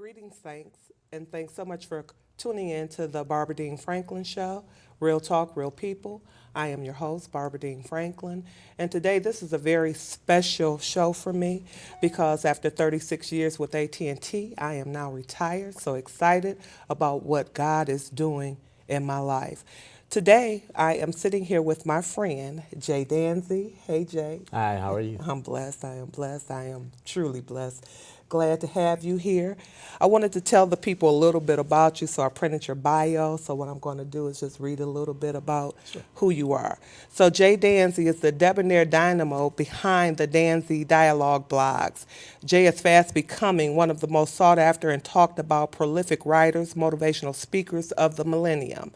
Greetings, thanks, and thanks so much for tuning in to the Barbara Dean Franklin Show, Real Talk, Real People. I am your host, Barbara Dean Franklin, and today this is a very special show for me because after 36 years with AT&T, I am now retired, so excited about what God is doing in my life. Today, I am sitting here with my friend, Jay Danzi. Hey, Jay. Hi, how are you? I'm blessed. I am blessed. I am truly blessed. Glad to have you here. I wanted to tell the people a little bit about you, so I printed your bio. So what I'm going to do is just read a little bit about who you are. So Jay Danzi is the debonair dynamo behind the Danzie dialogue blogs. Jay is fast becoming one of the most sought after and talked about prolific writers, motivational speakers of the millennium.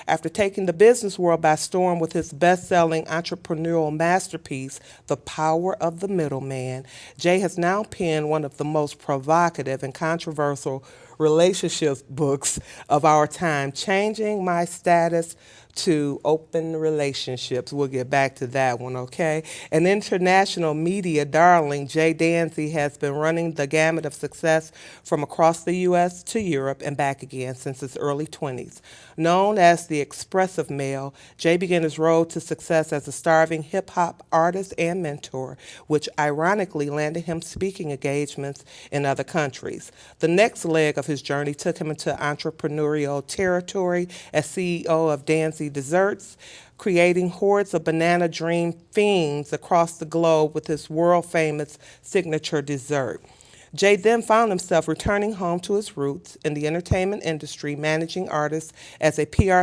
After taking the business world by storm with his best-selling entrepreneurial masterpiece, The Power of the Middleman, Jay has now penned one of the most provocative and controversial relationship books of our time, Changing My Status to Open Relationships. We'll get back to that one, okay? An international media darling, Jay Danzi has been running the gamut of success from across the U.S. to Europe and back again since his early 20s. Known as the expressive male, Jay began his road to success as a starving hip-hop artist and mentor, which ironically landed him speaking engagements in other countries. The next leg of his journey took him into entrepreneurial territory as CEO of Danzie Desserts, creating hordes of banana dream fiends across the globe with his world-famous signature dessert. Jay then found himself returning home to his roots in the entertainment industry, managing artists as a PR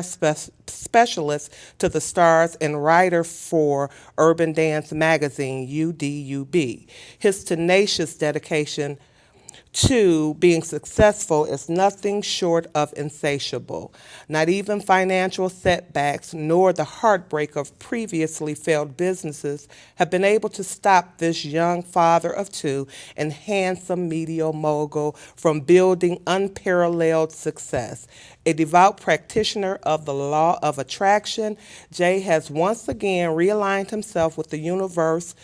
specialist to the stars and writer for Urban Dance magazine, UDUB. His tenacious dedication to being successful is nothing short of insatiable. Not even financial setbacks nor the heartbreak of previously failed businesses have been able to stop this young father of two and handsome media mogul from building unparalleled success. A devout practitioner of the law of attraction, Jay has once again realigned himself with the universal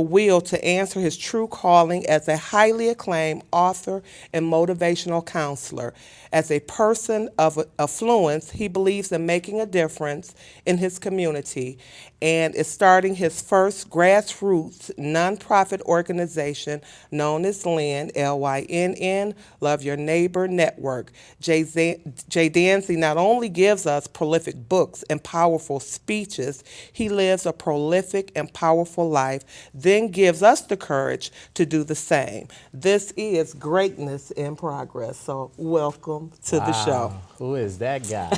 will to answer his true calling as a highly acclaimed author and motivational counselor. As a person of affluence, he believes in making a difference in his community and is starting his first grassroots nonprofit organization known as LYNN, L-Y-N-N, Love Your Neighbor Network. Jay Danzi not only gives us prolific books and powerful speeches, he lives a prolific and powerful life, then gives us the courage to do the same. This is greatness in progress. So welcome to the show. Who is that guy?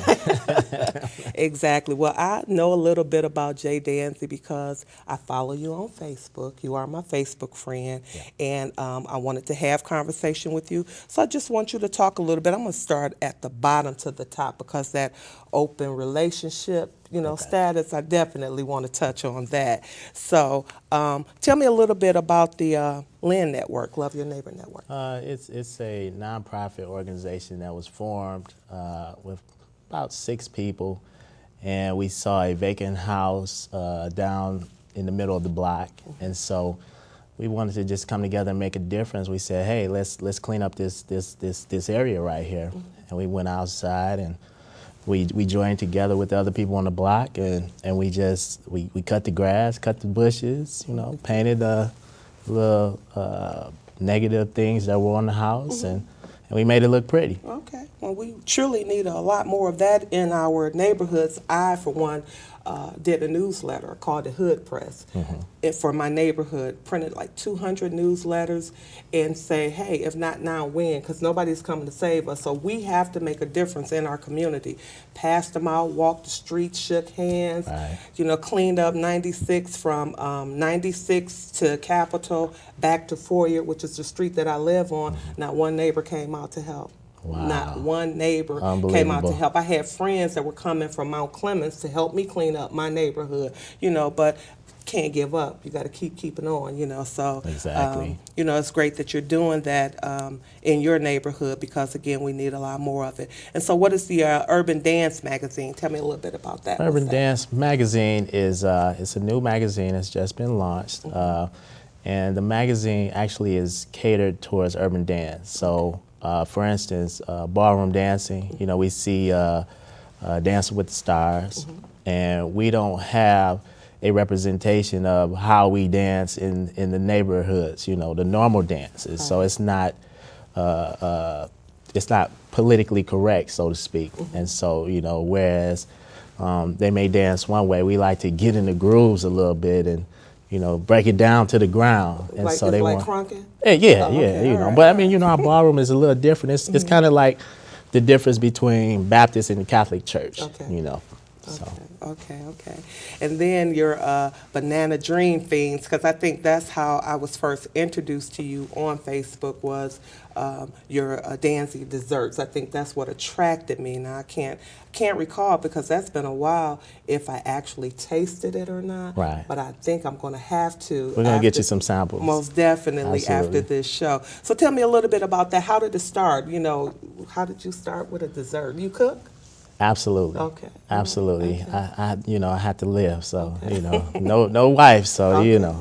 Exactly. Well, I know a little bit about Jay Danzi because I follow you on Facebook. You are my Facebook friend, and I wanted to have conversation with you. So I just want you to talk a little bit. I'm going to start at the bottom to the top because that open relationship, status, I definitely want to touch on that. So tell me a little bit about the LYNN Network, Love Your Neighbor Network. It's a nonprofit organization that was formed with about 6 people, and we saw a vacant house down in the middle of the block, and so we wanted to just come together and make a difference. We said, hey, let's clean up this area right here, and we went outside and we joined together with the other people on the block, and we cut the grass, cut the bushes, painted the little negative things that were on the house, and we made it look pretty. Okay. Well, we truly need a lot more of that in our neighborhoods. I, for one, did a newsletter called the Hood Press. And for my neighborhood, printed like 200 newsletters and say, hey, if not now, when? Because nobody's coming to save us. So we have to make a difference in our community. Passed them out, walked the streets, shook hands, cleaned up 96 from 96 to Capitol, back to Foyer, which is the street that I live on. Not one neighbor came out to help. Wow. Not one neighbor came out to help. I had friends that were coming from Mount Clemens to help me clean up my neighborhood, but can't give up. You got to keep keeping on, so exactly. It's great that you're doing that in your neighborhood because, again, we need a lot more of it. And so what is the Urban Dance magazine? Tell me a little bit about that. Urban Dance magazine is it's a new magazine. It's just been launched. And the magazine actually is catered towards urban dance. So, for instance, ballroom dancing, you know, we see Dancing with the Stars, and we don't have a representation of how we dance in the neighborhoods, you know, the normal dances. So it's not politically correct, so to speak. And so, you know, whereas they may dance one way, we like to get in the grooves a little bit and, you know, break it down to the ground. And Like, so they like want crunking? yeah, Oh, yeah, okay, you all know. right, But I all mean, you know, our ballroom is a little different. It's kind of like the difference between Baptist and the Catholic Church, Okay. you know. So. Okay. And then your Banana Dream Fiends, because I think that's how I was first introduced to you on Facebook, was your Danzie desserts. I think that's what attracted me. Now I can't recall, because that's been a while, if I actually tasted it or not. Right. But I think I'm going to have to. We're going to get you some samples. Most definitely. Absolutely. After this show. So tell me a little bit about that. How did it start? You know, how did you start with a dessert? You cook? Absolutely. Okay. Absolutely. Okay. I you know, I had to live, so you know, no wife, so Okay. you know.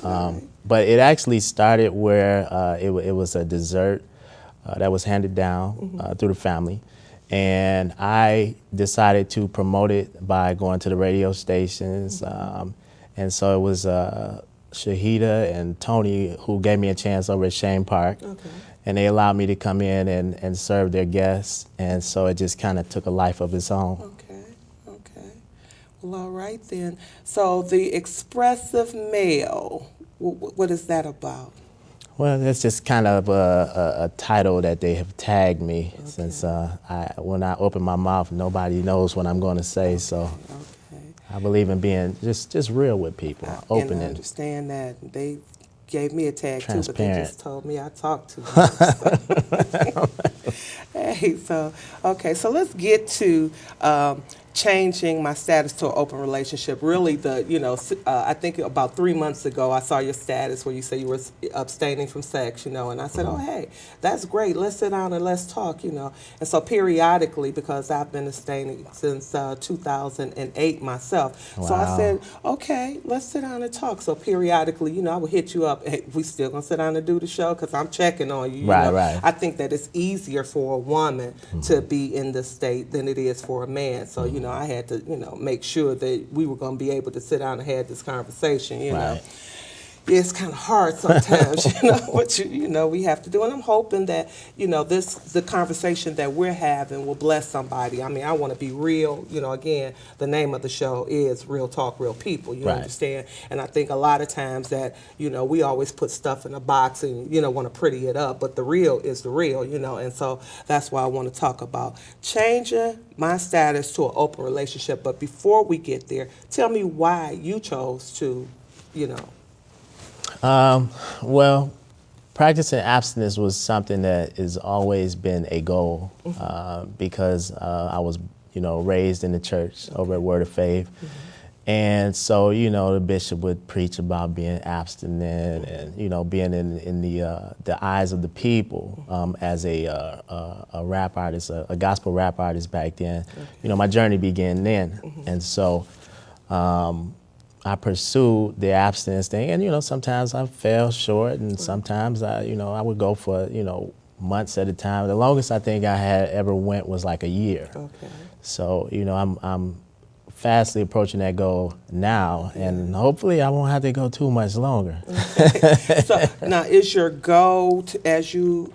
All right. But it actually started where it was a dessert that was handed down through the family, and I decided to promote it by going to the radio stations, and so it was Shahida and Tony who gave me a chance over at Shane Park. Okay. And they allowed me to come in and serve their guests, and so it just kind of took a life of its own. Okay. Well, all right then. So the expressive male, what is that about? Well, that's just kind of a title that they have tagged me, since when I open my mouth, nobody knows what I'm going to say. So I believe in being just real with people, open and I and understand that they gave me a tag too, but they transparent. just told me I talked too much. Hey, so let's get to changing my status to an open relationship. Really, I think about 3 months ago, I saw your status where you say you were abstaining from sex, and I said, oh, hey, that's great. Let's sit down and let's talk, And so periodically, because I've been abstaining since 2008 myself, so I Wow. said, okay, let's sit down and talk. So periodically, I would hit you up. Hey, we still gonna sit down and do the show? Because I'm checking on you. Right. I think that it's easier for a woman to be in this state than it is for a man. So, I had to, make sure that we were going to be able to sit down and have this conversation, Right. It's kind of hard sometimes, what we have to do. And I'm hoping that, the conversation that we're having will bless somebody. I mean, I want to be real. Again, the name of the show is Real Talk, Real People. You Right. understand? And I think a lot of times that, we always put stuff in a box and, want to pretty it up. But the real is the real, And so that's why I want to talk about changing my status to an open relationship. But before we get there, tell me why you chose to, Well, practicing abstinence was something that has always been a goal, because I was, raised in the church over at Word of Faith. And so, the bishop would preach about being abstinent and, being in the eyes of the people as a rap artist, a gospel rap artist back then. My journey began then. And so I pursued the abstinence thing, and sometimes I fell short, and sometimes I would go for months at a time. The longest I think I had ever went was like a year. Okay. So I'm fastly approaching that goal now, and hopefully I won't have to go too much longer. So now, is your goal as you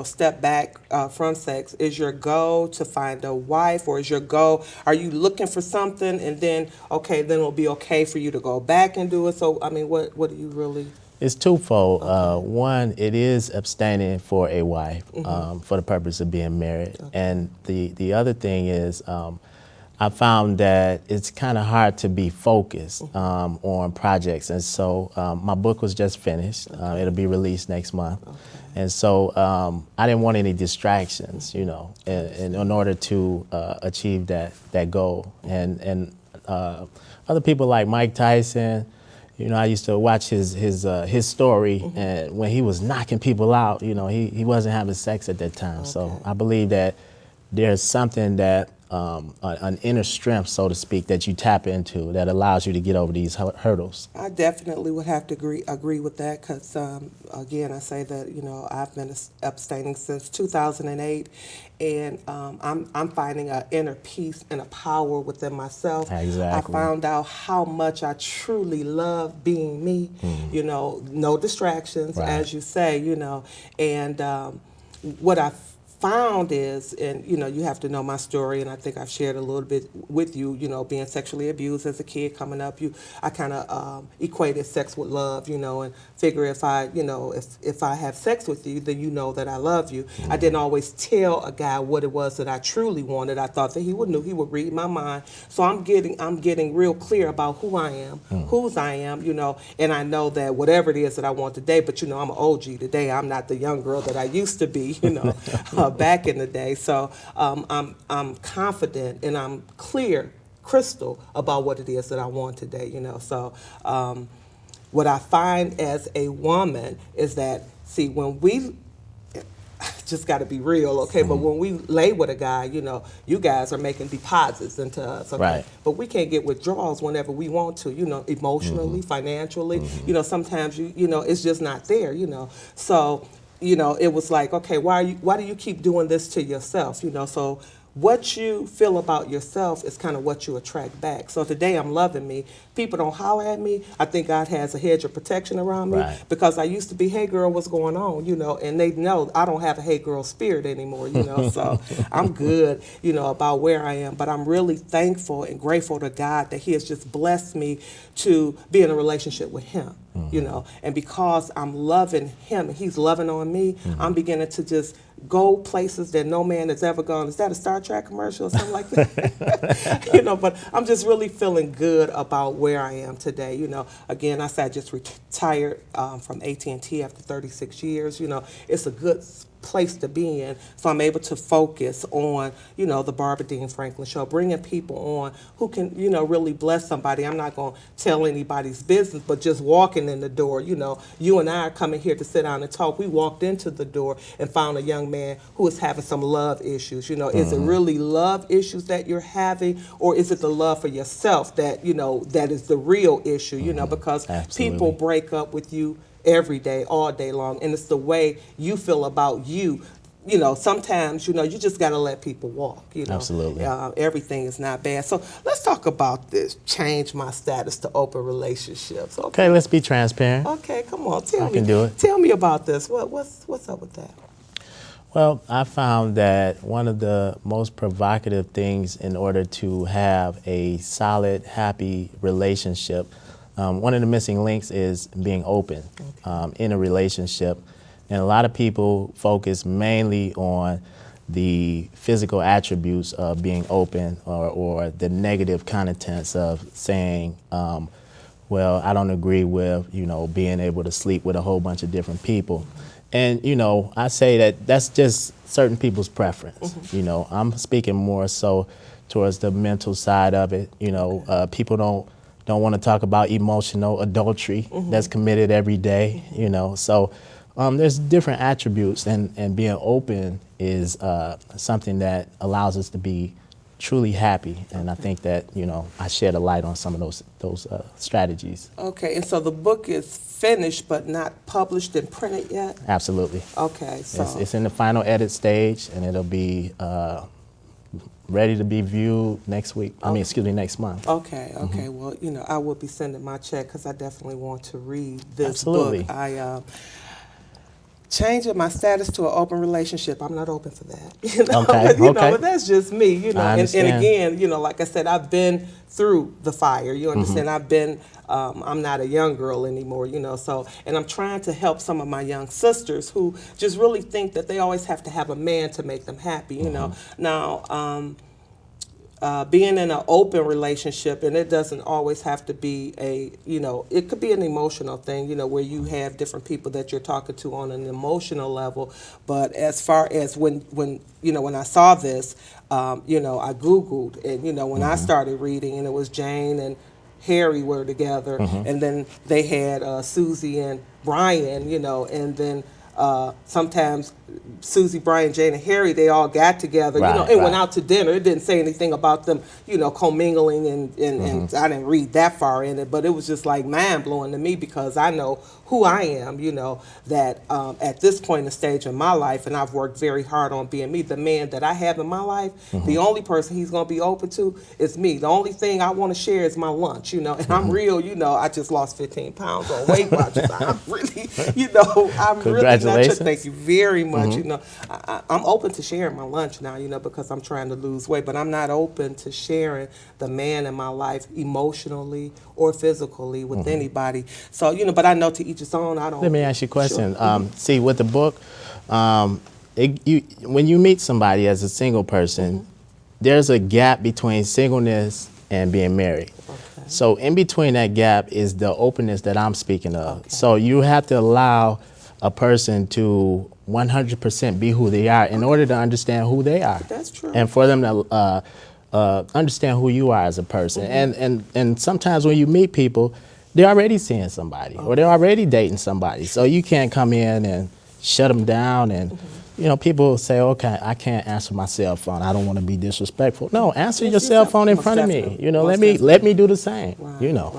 step back from sex, is your goal to find a wife, or is your goal, are you looking for something and then it'll be okay for you to go back and do it? So, I mean, what do you really? It's twofold. One, it is abstaining for a wife for the purpose of being married. And the other thing is I found that it's kind of hard to be focused on projects. And so my book was just finished. It'll be released next month. And so I didn't want any distractions, in order to achieve that goal. And other people like Mike Tyson, I used to watch his story, and when he was knocking people out, he wasn't having sex at that time. So I believe that there's something that an inner strength, so to speak, that you tap into that allows you to get over these hurdles. I definitely would have to agree with that because, again, I say that, I've been abstaining since 2008, and I'm finding an inner peace and a power within myself. Exactly. I found out how much I truly love being me, no distractions, Right. as you say, and what I found is, and you have to know my story, and I think I've shared a little bit with you, being sexually abused as a kid coming up. I kind of equated sex with love, and figure if I have sex with you, then you know that I love you. I didn't always tell a guy what it was that I truly wanted. I thought that he would read my mind. So I'm getting real clear about who I am, whose I am, and I know that whatever it is that I want today, but I'm an OG today. I'm not the young girl that I used to be, back in the day. So I'm confident and I'm clear, crystal about what it is that I want today. So what I find as a woman is that, see, when we just got to be real, okay? But when we lay with a guy, you guys are making deposits into us, okay? Right. But we can't get withdrawals whenever we want to, emotionally, financially. Sometimes it's just not there, So it was like, okay, why do you keep doing this to yourself? So what you feel about yourself is kind of what you attract back. So today I'm loving me. People don't holler at me. I think God has a hedge of protection around me, Right. because I used to be, hey girl, what's going on? And they know I don't have a hey girl spirit anymore, So I'm good, about where I am. But I'm really thankful and grateful to God that He has just blessed me to be in a relationship with Him, and because I'm loving Him and He's loving on me, I'm beginning to just go places that no man has ever gone. Is that a Star Trek commercial or something like that? But I'm just really feeling good about where I am today. Again, I said I just retired from AT&T after 36 years. It's a good place to be in, so I'm able to focus on, the Barbara Dean Franklin Show, bringing people on who can, really bless somebody. I'm not going to tell anybody's business, but just walking in the door, you and I are coming here to sit down and talk. We walked into the door and found a young man who is having some love issues. Is it really love issues that you're having, or is it the love for yourself that, that is the real issue, because Absolutely. people break up with you every day, all day long, and it's the way you feel about you. Sometimes, you just got to let people walk, Absolutely. Everything is not bad. So let's talk about this, change my status to open relationships. Okay, let's be transparent. Okay, come on, I can do it. Tell me about this. What's up with that? Well, I found that one of the most provocative things in order to have a solid, happy relationship, one of the missing links is being open in a relationship. And a lot of people focus mainly on the physical attributes of being open, or the negative contents of saying, well, I don't agree with, being able to sleep with a whole bunch of different people. And, I say that that's just certain people's preference. I'm speaking more so towards the mental side of it. People don't want to talk about emotional adultery that's committed every day, So there's different attributes, and being open is something that allows us to be truly happy. And I think that, I shed a light on some of those strategies. Okay, and so the book is finished but not published and printed yet? Absolutely. Okay, so It's in the final edit stage, and it'll be ready to be viewed next week. Next month. Okay. Well, I will be sending my check because I definitely want to read this Absolutely. book. Changing my status to an open relationship. I'm not open for that. Okay. But that's just me. I And understand. again, like I said, I've been through the fire. You understand? I've been. I'm not a young girl anymore. So, and I'm trying to help some of my young sisters who just really think that they always have to have a man to make them happy. Now. Being in an open relationship, and it doesn't always have to be it could be an emotional thing, where you have different people that you're talking to on an emotional level. But as far as when I saw this, I Googled, and when I started reading, and it was Jane and Harry were together, and then they had Susie and Brian, and then sometimes Susie, Brian, Jane, and Harry, they all got together, you know, Right, and went right. out to dinner. It didn't say anything about them, you know, commingling, and I didn't read that far in it, but it was just like mind blowing to me because I know who I am, you know, that at this point in the stage in my life, and I've worked very hard on being me, the man that I have in my life, the only person he's going to be open to is me. The only thing I want to share is my lunch, you know, and I'm real, you know, I just lost 15 pounds on Weight Watchers. I'm really, you know, I'm really not. Congratulations. Thank you very much. You know, I'm open to sharing my lunch now, you know, because I'm trying to lose weight, but I'm not open to sharing the man in my life emotionally or physically with anybody. So, you know, but I know to each his own. I don't. Let me ask you a question. Sure. See, with the book, when you meet somebody as a single person, there's a gap between singleness and being married. Okay. So in between that gap is the openness that I'm speaking of. Okay. So you have to allow a person to 100% be who they are in order to understand who they are. That's true. And for them to understand who you are as a person. And sometimes when you meet people, they're already seeing somebody or they're already dating somebody. So you can't come in and shut them down. And, you know, people say, okay, I can't answer my cell phone. I don't want to be disrespectful. No, answer your cell phone in Most front of me. definitely. You know, Most let me do the same, Right, you know.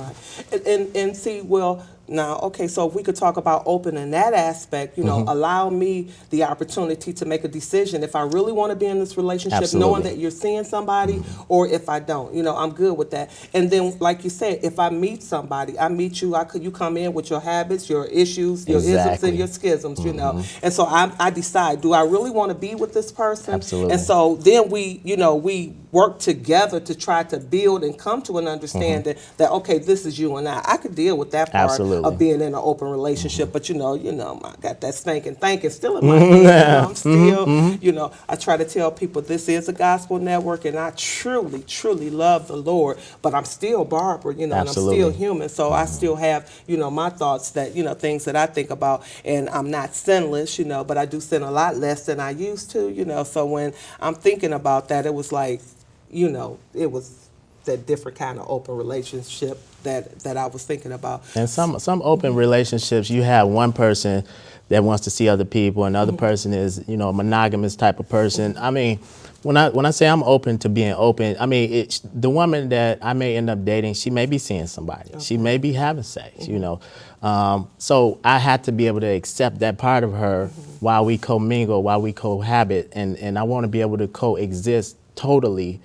Right. And see, well, now, okay, so if we could talk about open in that aspect, you know, allow me the opportunity to make a decision if I really want to be in this relationship, knowing Absolutely. that you're seeing somebody, or if I don't, you know, I'm good with that. And then, like you said, if I meet somebody, I meet you, you come in with your habits, your issues, your isms, Exactly. and your schisms, you know. And so I decide, do I really want to be with this person? Absolutely. And so then we work together to try to build and come to an understanding that, okay, this is you and I could deal with that part Absolutely. of being in an open relationship, but you know, I got that stinking thinking still in my head. You know, I'm still, you know, I try to tell people this is a gospel network, and I truly, truly love the Lord, but I'm still Barbara, you know, and I'm Absolutely. still human, so I still have, you know, my thoughts that, you know, things that I think about, and I'm not sinless, you know, but I do sin a lot less than I used to, you know, so when I'm thinking about that, it was like, you know, it was that different kind of open relationship that I was thinking about. And some open relationships, you have one person that wants to see other people, and the other person is, you know, a monogamous type of person. I mean, when I say I'm open to being open, I mean the woman that I may end up dating, she may be seeing somebody, she may be having sex, you know. So I had to be able to accept that part of her while we commingle, while we cohabit, and I want to be able to coexist totally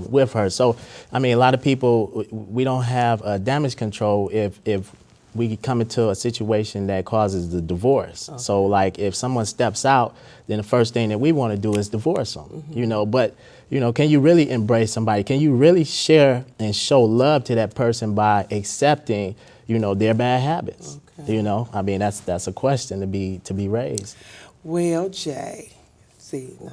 with her. So, I mean, a lot of people, we don't have damage control if we come into a situation that causes the divorce. Okay. So, like, if someone steps out, then the first thing that we want to do is divorce them, you know. But, you know, can you really embrace somebody? Can you really share and show love to that person by accepting, you know, their bad habits? Okay. You know, I mean, that's a question to be raised. Well, Jay, see now.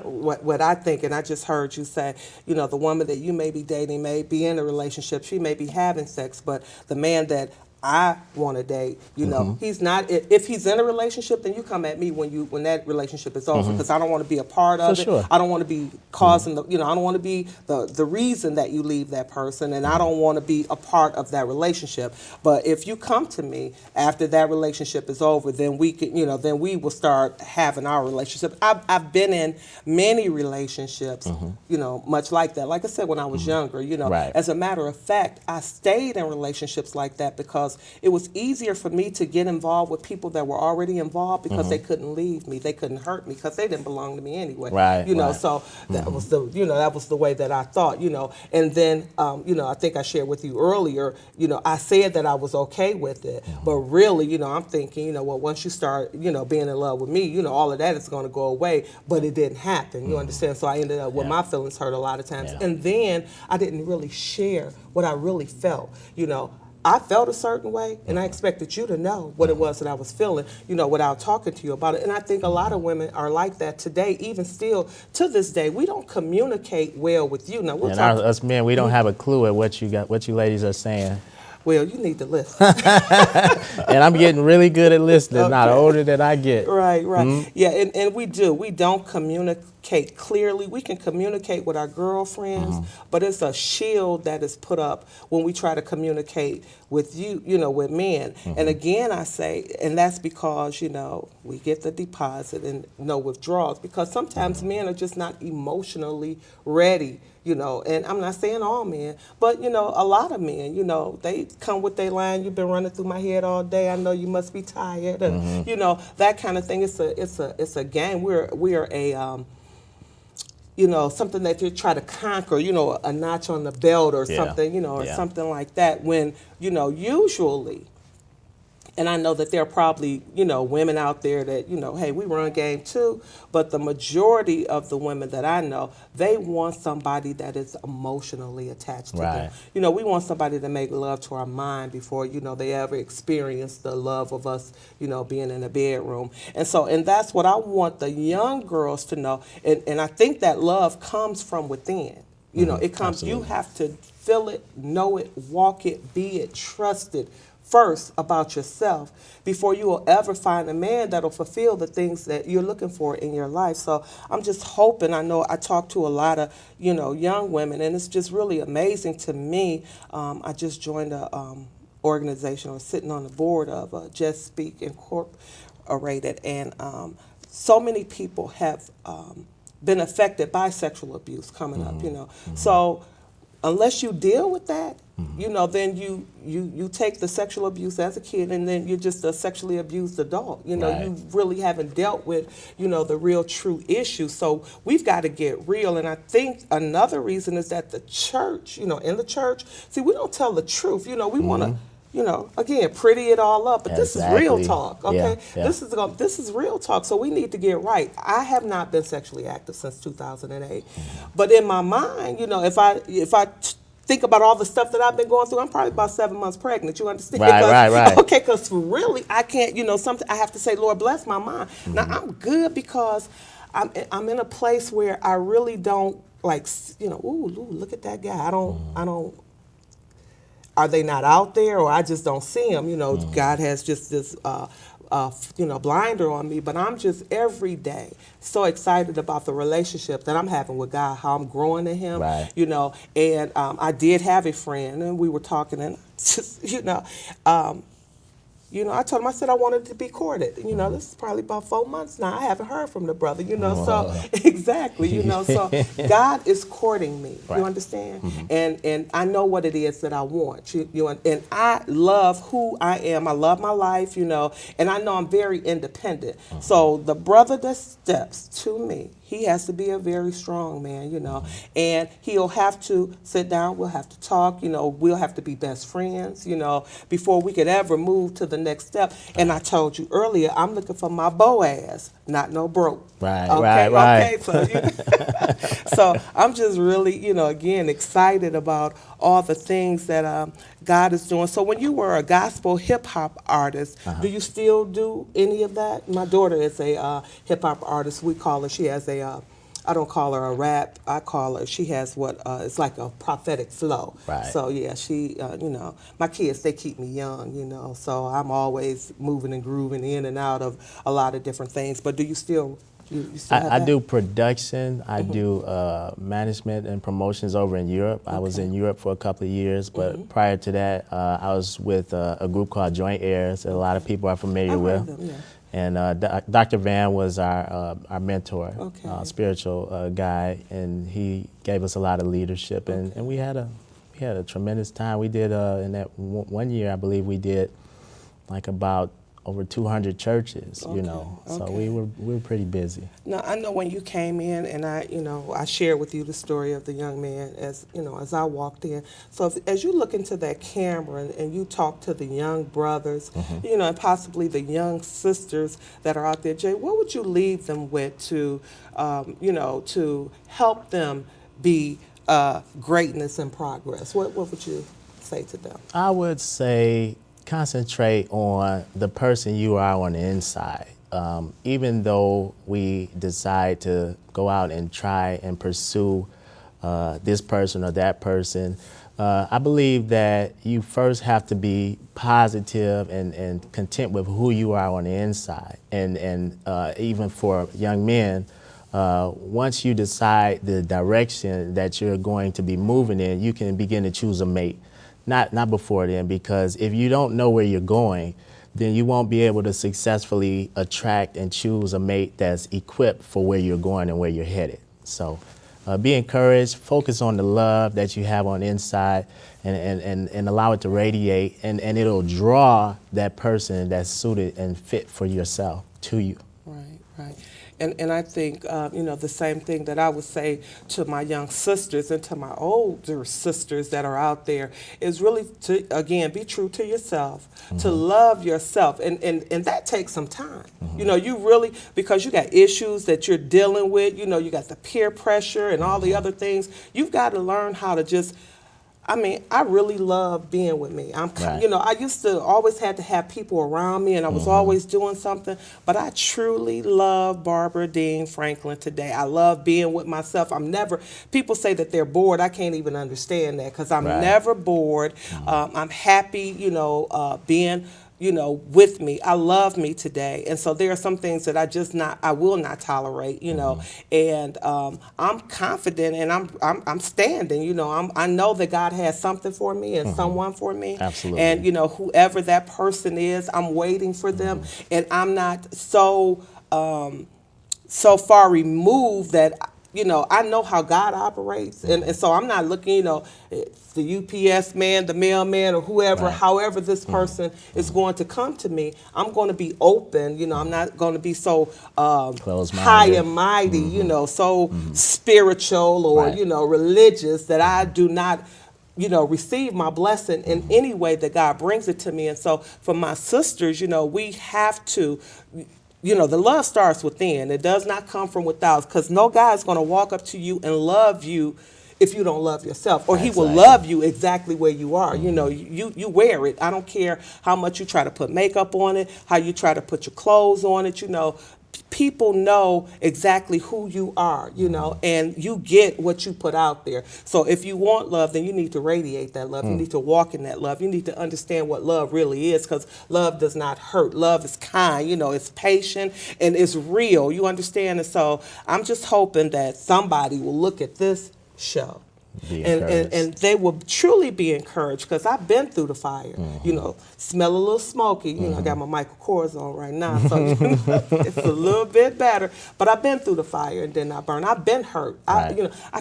what I think, and I just heard you say, you know, the woman that you may be dating may be in a relationship, she may be having sex, but the man that I want to date, you know, he's not. If he's in a relationship, then you come at me when that relationship is over, because I don't want to be a part of it. Sure. I don't want to be causing the, you know, I don't want to be the reason that you leave that person, and I don't want to be a part of that relationship. But if you come to me after that relationship is over, then we can, you know, then we will start having our relationship. I've been in many relationships, you know, much like that. Like I said, when I was younger, you know, Right. as a matter of fact, I stayed in relationships like that because it was easier for me to get involved with people that were already involved because they couldn't leave me, they couldn't hurt me because they didn't belong to me anyway. Right, You know, right. so that was the, you know, that was the way that I thought, you know. And then, you know, I think I shared with you earlier, you know, I said that I was okay with it, but really, you know, I'm thinking, you know, well, once you start, you know, being in love with me, you know, all of that is going to go away, but it didn't happen. You understand? So I ended up with Yeah. my feelings hurt a lot of times, Yeah. and then I didn't really share what I really felt, you know. I felt a certain way, and I expected you to know what it was that I was feeling, you know, without talking to you about it. And I think a lot of women are like that today, even still to this day. We don't communicate well with you. Now, we'll And talk. us men, we don't have a clue at what you ladies are saying. Well, you need to listen. And I'm getting really good at listening, now the Okay. older that I get. Right. Yeah, and we do. We don't communicate clearly. We can communicate with our girlfriends, but it's a shield that is put up when we try to communicate with with men. And again, I say, and that's because, we get the deposit and no withdrawals, because sometimes men are just not emotionally ready, and I'm not saying all men, but, a lot of men, they come with their line, you've been running through my head all day, I know you must be tired, and, that kind of thing. It's a game. We are a, something that you try to conquer, a notch on the belt or something, or something like that, when, usually, and I know that there are probably, women out there that, hey, we run game too, but the majority of the women that I know, they want somebody that is emotionally attached to them. We want somebody to make love to our mind before, they ever experience the love of us, being in a bedroom. And that's what I want the young girls to know. And I think that love comes from within. It comes, Absolutely. you have to feel it, know it, walk it, be it, trust it first about yourself before you will ever find a man that'll fulfill the things that you're looking for in your life. So I'm just hoping, I know I talk to a lot of, young women, and it's just really amazing to me. I just joined a organization, or sitting on the board of Just Speak Incorporated, and so many people have been affected by sexual abuse coming up, So unless you deal with that, then you take the sexual abuse as a kid, and then you're just a sexually abused adult. You really haven't dealt with, the real true issue. So we've got to get real. And I think another reason is that the church, in the church, see, we don't tell the truth. We want to, again, pretty it all up, but this is real talk, okay? This is real talk, so we need to get right. I have not been sexually active since 2008, but in my mind, if I think about all the stuff that I've been going through, I'm probably about 7 months pregnant. You understand? Right. Okay, because really, I can't. Something I have to say, Lord, bless my mind. Now I'm good because I'm in a place where I really don't like. Ooh, look at that guy. I don't. Are they not out there, or I just don't see them? God has just this, blinder on me. But I'm just every day so excited about the relationship that I'm having with God, how I'm growing in Him. And I did have a friend, and we were talking, and just, I told him, I said I wanted to be courted. This is probably about 4 months now. I haven't heard from the brother, so exactly, so God is courting me. You understand? And I know what it is that I want. And I love who I am. I love my life, and I know I'm very independent. So the brother that steps to me, he has to be a very strong man, and he'll have to sit down. We'll have to talk, we'll have to be best friends, before we could ever move to the next step. And I told you earlier, I'm looking for my Boaz, not no broke. Right. Okay, so I'm just really, again, excited about all the things that God is doing. So when you were a gospel hip hop artist, do you still do any of that? My daughter is a hip hop artist. We call her. She has a. I don't call her a rap. I call her. She has what it's like a prophetic flow. Right. So yeah, she. My kids, they keep me young. So I'm always moving and grooving in and out of a lot of different things. But do you still? I do production. I do management and promotions over in Europe. I was in Europe for a couple of years, but prior to that, I was with a group called Joint Heirs that a lot of people are familiar with. Them, yeah. And Dr. Van was our mentor, spiritual guy, and he gave us a lot of leadership, and we had a tremendous time. We did in that one year, I believe we did like about over 200 churches, so we were pretty busy. Now, I know when you came in, and I shared with you the story of the young man as I walked in. So as you look into that camera and you talk to the young brothers, and possibly the young sisters that are out there, Jay, what would you leave them with to help them be greatness and progress? What would you say to them? I would say concentrate on the person you are on the inside. Even though we decide to go out and try and pursue this person or that person, I believe that you first have to be positive and content with who you are on the inside. And even for young men, once you decide the direction that you're going to be moving in, you can begin to choose a mate. Not before then, because if you don't know where you're going, then you won't be able to successfully attract and choose a mate that's equipped for where you're going and where you're headed. So be encouraged, focus on the love that you have on the inside, and allow it to radiate, and it'll draw that person that's suited and fit for yourself to you. Right, right. And I think, the same thing that I would say to my young sisters and to my older sisters that are out there is really to, again, be true to yourself, to love yourself. And that takes some time. You really, because you got issues that you're dealing with, you got the peer pressure and all the other things. You've got to learn how to just, I really love being with me. Right. I used to always had to have people around me, and I was always doing something. But I truly love Barbara Dean Franklin today. I love being with myself. People say that they're bored. I can't even understand that, because I'm never bored. I'm happy, being with me. I love me today. And so there are some things that I will not tolerate, and I'm confident, and I'm standing, I know that God has something for me and someone for me. Absolutely. And, whoever that person is, I'm waiting for them. And I'm not so far removed that, I know how God operates. And so I'm not looking, the UPS man, the mailman, or whoever, however this person is going to come to me, I'm going to be open. I'm not going to be so high and mighty, so spiritual or, religious that I do not receive my blessing in any way that God brings it to me. And so for my sisters, we have to, the love starts within. It does not come from without, because no guy's going to walk up to you and love you if you don't love yourself, or he will love you exactly where you are. You wear it. I don't care how much you try to put makeup on it, how you try to put your clothes on it, people know exactly who you are, and you get what you put out there. So if you want love, then you need to radiate that love. You need to walk in that love. You need to understand what love really is, because love does not hurt. Love is kind, it's patient, and it's real. You understand? And so I'm just hoping that somebody will look at this show and they will truly be encouraged, because I've been through the fire. Smell a little smoky. I got my Michael Kors on right now, so it's a little bit better. But I've been through the fire and then I burned. I've been hurt. I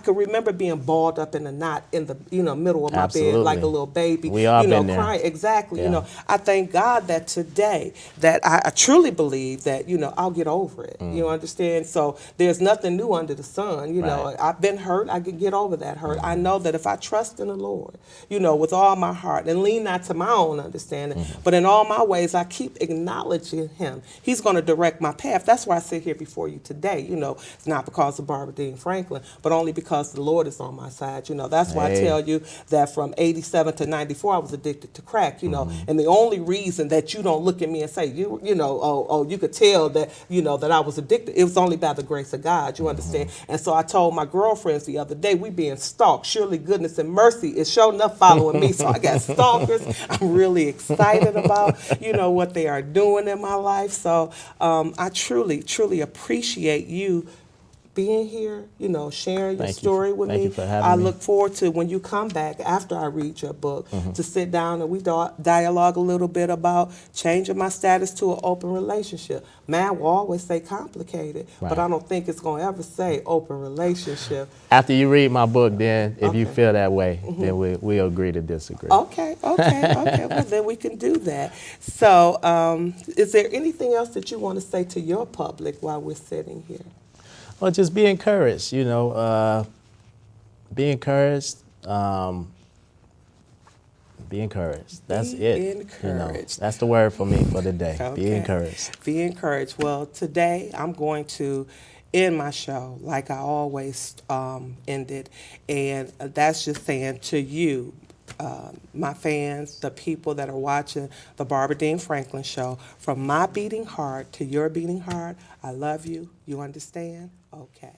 can remember being balled up in a knot in the middle of my bed like a little baby. We all been there. Crying. Exactly. I thank God that today that I truly believe that I'll get over it. You understand? So there's nothing new under the sun. I've been hurt. I can get over that hurt. I know that if I trust in the Lord, with all my heart, and lean not to my own understanding, but in all my ways I keep acknowledging Him, He's going to direct my path. That's why I sit here before you today. It's not because of Barbara Dean Franklin, but only because the Lord is on my side. That's why I tell you that from 87 to 94, I was addicted to crack. And the only reason that you don't look at me and say, you could tell that, that I was addicted, it was only by the grace of God. You understand? And so I told my girlfriends the other day, we being stalked. Surely goodness and mercy is sure enough following me. So I got stalkers. I'm really excited about, what they are doing in my life. So I truly, truly appreciate you being here, sharing your story with me. Thank you for having me. I look forward to when you come back after I read your book to sit down and we dialogue a little bit about changing my status to an open relationship. Man will always say complicated, but I don't think it's going to ever say open relationship. After you read my book, then, if you feel that way, then we'll agree to disagree. Okay. Well, then we can do that. So is there anything else that you want to say to your public while we're sitting here? Well, just be encouraged, be encouraged. Be encouraged. That's it. Encouraged. That's the word for me for the day. Okay. Be encouraged. Be encouraged. Well, today I'm going to end my show like I always end it, and that's just saying to you, my fans, the people that are watching the Barbara Dean Franklin show, from my beating heart to your beating heart, I love you. You understand? Okay.